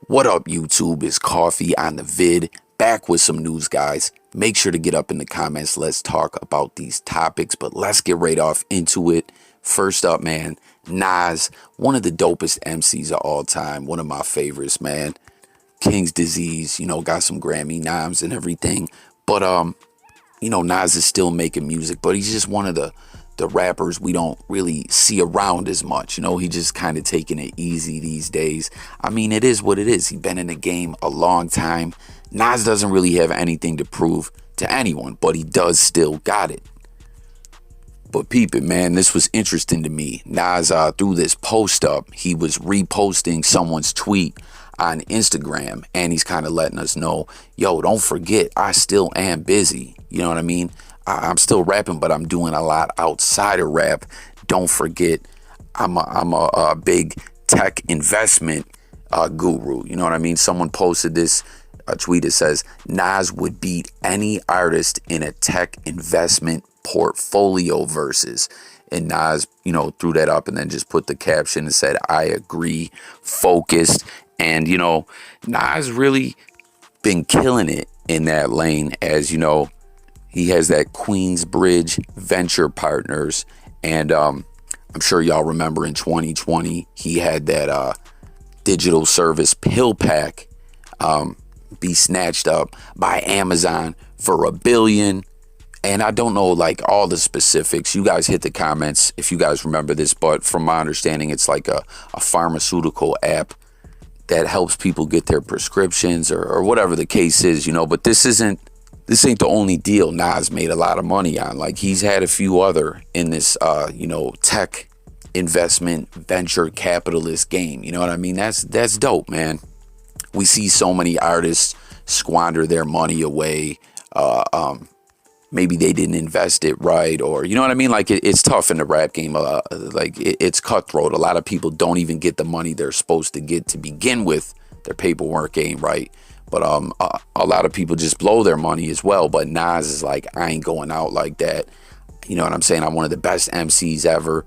What up, YouTube? It's Coffee on the vid, back with some news, guys. Make sure to get up in the comments. Let's talk about these topics, but let's get right off into it. First up, man, Nas, one of the dopest MCs of all time, one of my favorites, man. King's Disease, got some Grammy noms and everything, but Nas is still making music, but he's just one of the rappers we don't really see around as much. He just kind of taking it easy these days. I mean, it is what it is. He's been in the game a long time. Nas doesn't really have anything to prove to anyone, but he does still got it. But peep it, man, this was interesting to me. Nas, threw this post up. He was reposting someone's tweet on Instagram, and he's kind of letting us know, yo, don't forget, I still am busy. You know what I mean? I'm still rapping, but I'm doing a lot outside of rap. Don't forget, I'm a big tech investment guru. You know what I mean? Someone posted this tweet that says, Nas would beat any artist in a tech investment portfolio versus. And Nas, threw that up and then just put the caption and said, I agree, focused. And, Nas really been killing it in that lane, as he has that Queensbridge venture partners. And I'm sure y'all remember in 2020, he had that digital service pill pack be snatched up by Amazon for $1 billion. And I don't know all the specifics. You guys hit the comments if you guys remember this, but from my understanding, it's like a pharmaceutical app that helps people get their prescriptions or whatever the case is, but this ain't the only deal Nas made a lot of money on. He's had a few other in this, tech investment venture capitalist game. You know what I mean? That's dope, man. We see so many artists squander their money away. Maybe they didn't invest it right, or you know what I mean? It's tough in the rap game. It's cutthroat. A lot of people don't even get the money they're supposed to get to begin with. Their paperwork ain't right. But a lot of people just blow their money as well. But Nas is I ain't going out like that. You know what I'm saying? I'm one of the best MCs ever,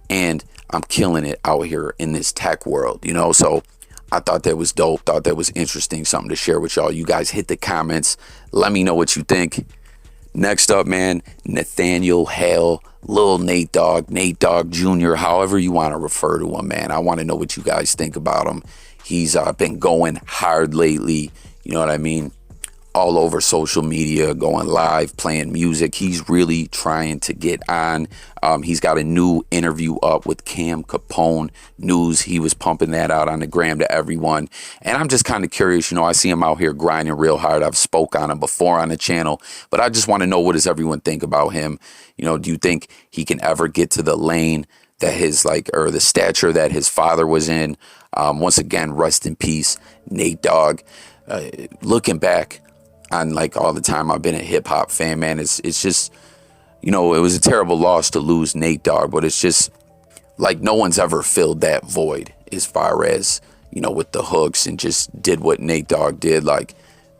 and I'm killing it out here in this tech world. So I thought that was dope. Thought that was interesting. Something to share with y'all. You guys hit the comments. Let me know what you think. Next up, man, Nathaniel Hale, Lil Nate Dogg Jr., however you want to refer to him, man. I want to know what you guys think about him. He's been going hard lately. You know what I mean? All over social media, going live, playing music. He's really trying to get on. He's got a new interview up with Cam Capone News. He was pumping that out on the gram to everyone. And I'm just kind of curious. I see him out here grinding real hard. I've spoke on him before on the channel, but I just want to know, what does everyone think about him? Do you think he can ever get to the lane that or the stature that his father was in? Once again, rest in peace, Nate Dogg. Looking back on all the time I've been a hip hop fan, man, it's just, it was a terrible loss to lose Nate Dogg, but it's just no one's ever filled that void as far as, with the hooks and just did what Nate Dogg did.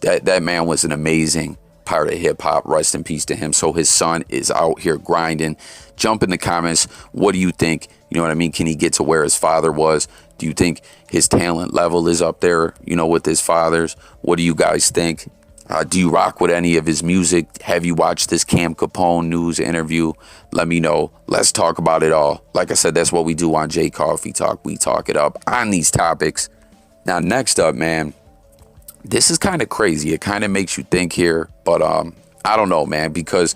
That man was an amazing part of hip hop. Rest in peace to him. So his son is out here grinding. Jump in the comments. What do you think? You know what I mean? Can he get to where his father was? Do you think his talent level is up there, with his father's? What do you guys think? Do you rock with any of his music? Have you watched this Cam Capone News interview? Let me know. Let's talk about it all. Like I said, that's what we do on J Coffee Talk. We talk it up on these topics. Now, next up, man, this is kind of crazy. It kind of makes you think here, but I don't know, man, because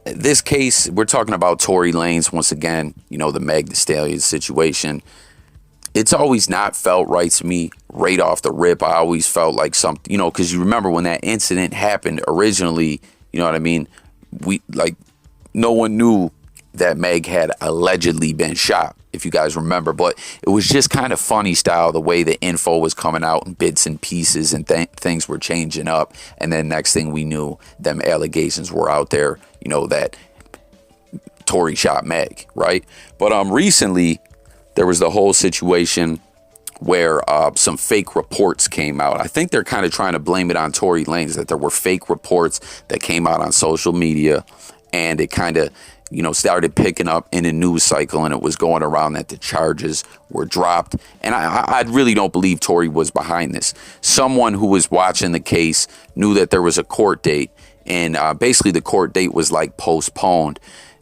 this case, we're talking about Tory Lanez once again, the Meg Thee Stallion situation. It's always not felt right to me right off the rip. I always felt like something, because you remember when that incident happened originally, you know what I mean? No one knew that Meg had allegedly been shot, if you guys remember. But it was just kind of funny style, the way the info was coming out in bits and pieces and things were changing up. And then next thing we knew, them allegations were out there, that Tory shot Meg, right? But recently, there was the whole situation where some fake reports came out. I think they're kind of trying to blame it on Tory Lanez, that there were fake reports that came out on social media, and it kind of started picking up in a news cycle, and it was going around that the charges were dropped. And I really don't believe Tory was behind this. Someone who was watching the case knew that there was a court date, and basically the court date was like postponed.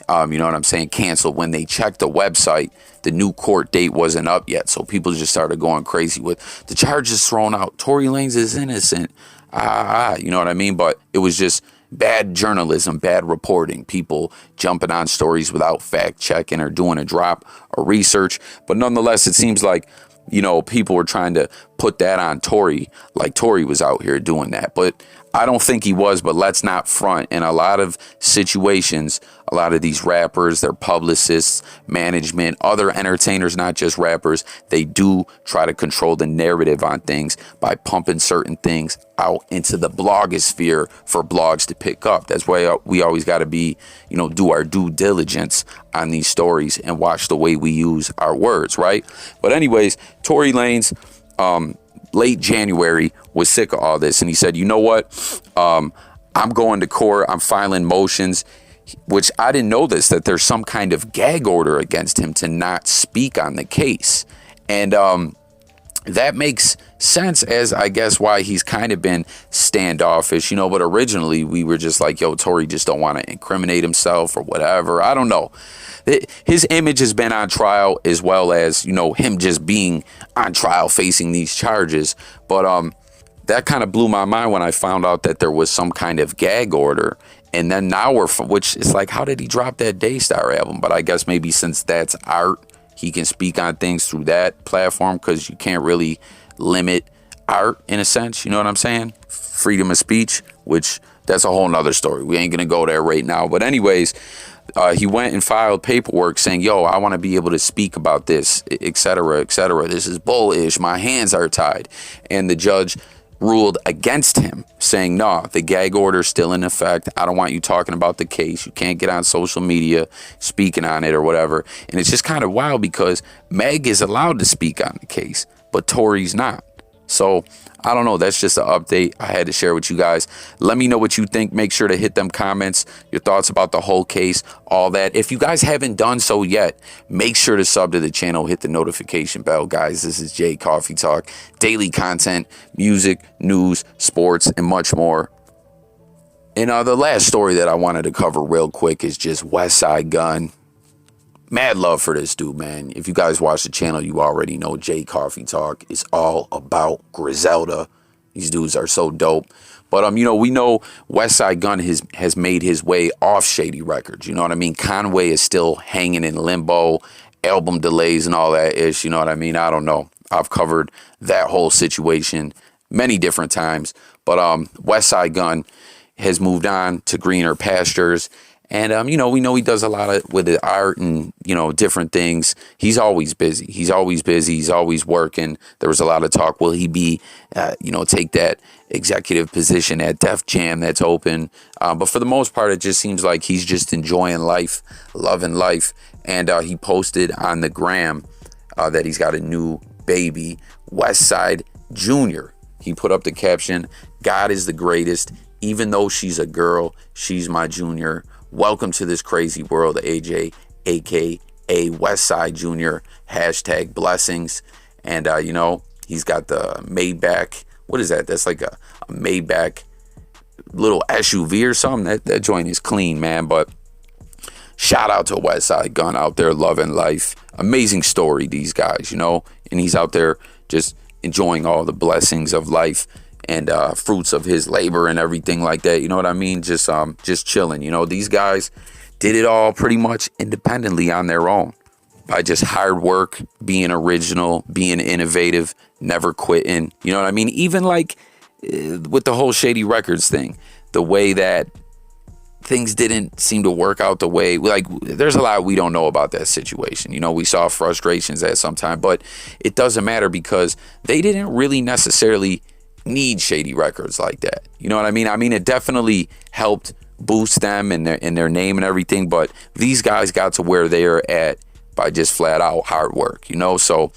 You know what I'm saying? Canceled. When they checked the website, the new court date wasn't up yet. So people just started going crazy with the charges thrown out. Tory Lanez is innocent. You know what I mean? But it was just bad journalism, bad reporting, people jumping on stories without fact checking or doing a drop or research. But nonetheless, it seems like, people were trying to put that on Tory, like Tory was out here doing that. But I don't think he was, but let's not front. In a lot of situations, a lot of these rappers, their publicists, management, other entertainers, not just rappers, they do try to control the narrative on things by pumping certain things out into the blogosphere for blogs to pick up. That's why we always got to be, do our due diligence on these stories and watch the way we use our words, right? But anyways, Tory Lanez, late January, was sick of all this, and he said, you know what, I'm going to court, I'm filing motions, which I didn't know this, that there's some kind of gag order against him to not speak on the case. And that makes sense, as I guess why he's kind of been standoffish, but originally we were just like, yo, Tory just don't want to incriminate himself or whatever. I don't know. His image has been on trial, as well as, him just being on trial facing these charges. But that kind of blew my mind when I found out that there was some kind of gag order. And then now which is like, how did he drop that Daystar album? But I guess maybe since that's art, he can speak on things through that platform, because you can't really limit art in a sense. You know what I'm saying? Freedom of speech, which that's a whole nother story. We ain't going to go there right now. But anyways, he went and filed paperwork saying, yo, I want to be able to speak about this, et cetera, et cetera. This is bullish. My hands are tied. And the judge ruled against him, saying, no, the gag order is still in effect. I don't want you talking about the case. You can't get on social media speaking on it or whatever. And it's just kind of wild, because Meg is allowed to speak on the case, but Tory's not. So I don't know. That's just an update I had to share with you guys. Let me know what you think. Make sure to hit them comments, your thoughts about the whole case, all that. If you guys haven't done so yet, make sure to sub to the channel, hit the notification bell, guys. This is Jay Coffee Talk, daily content, music, news, sports, and much more. And the last story that I wanted to cover real quick is just Westsidegunn. Mad love for this dude, man. If you guys watch the channel, you already know Jay Coffee Talk is all about Griselda. These dudes are so dope. But, we know Westsidegunn has made his way off Shady Records. You know what I mean? Conway is still hanging in limbo, album delays and all that ish. You know what I mean? I don't know. I've covered that whole situation many different times. But Westsidegunn has moved on to greener pastures. And, we know he does a lot with the art and, different things. He's always busy. He's always busy. He's always working. There was a lot of talk. Will he be, take that executive position at Def Jam that's open? But for the most part, it just seems like he's just enjoying life, loving life. And he posted on the gram that he's got a new baby, Westside Jr. He put up the caption, God is the greatest. Even though she's a girl, she's my junior. Welcome to this crazy world, AJ, a.k.a. Westside Jr. Hashtag blessings. And, he's got the Maybach. What is that? That's like a Maybach little SUV or something. That joint is clean, man. But shout out to Westsidegunn out there loving life. Amazing story, these guys, And he's out there just enjoying all the blessings of life and fruits of his labor and everything like that. You know what I mean? Just chilling. These guys did it all pretty much independently on their own by just hard work, being original, being innovative, never quitting. You know what I mean? Even like with the whole Shady Records thing, the way that things didn't seem to work out the way, like, there's a lot we don't know about that situation. We saw frustrations at some time, but it doesn't matter, because they didn't really necessarily need Shady Records like that. You know what I mean? I mean, it definitely helped boost them and their name and everything, but these guys got to where they're at by just flat out hard work, So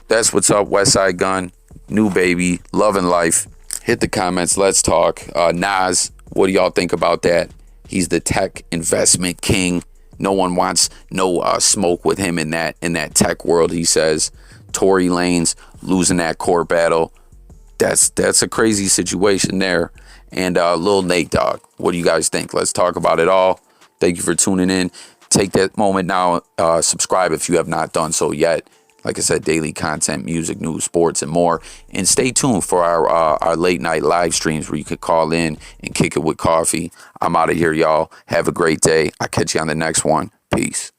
that's what's up, Westsidegunn, new baby, loving life. Hit the comments, let's talk. Nas, what do y'all think about that? He's the tech investment king. No one wants no smoke with him in that tech world, he says. Tory Lanez losing that court battle. That's a crazy situation there. And Lil Nate Dogg, what do you guys think? Let's talk about it all. Thank you for tuning in. Take that moment now. Subscribe if you have not done so yet. Like I said, daily content, music, news, sports, and more. And stay tuned for our late night live streams where you could call in and kick it with coffee. I'm out of here, y'all. Have a great day. I'll catch you on the next one. Peace.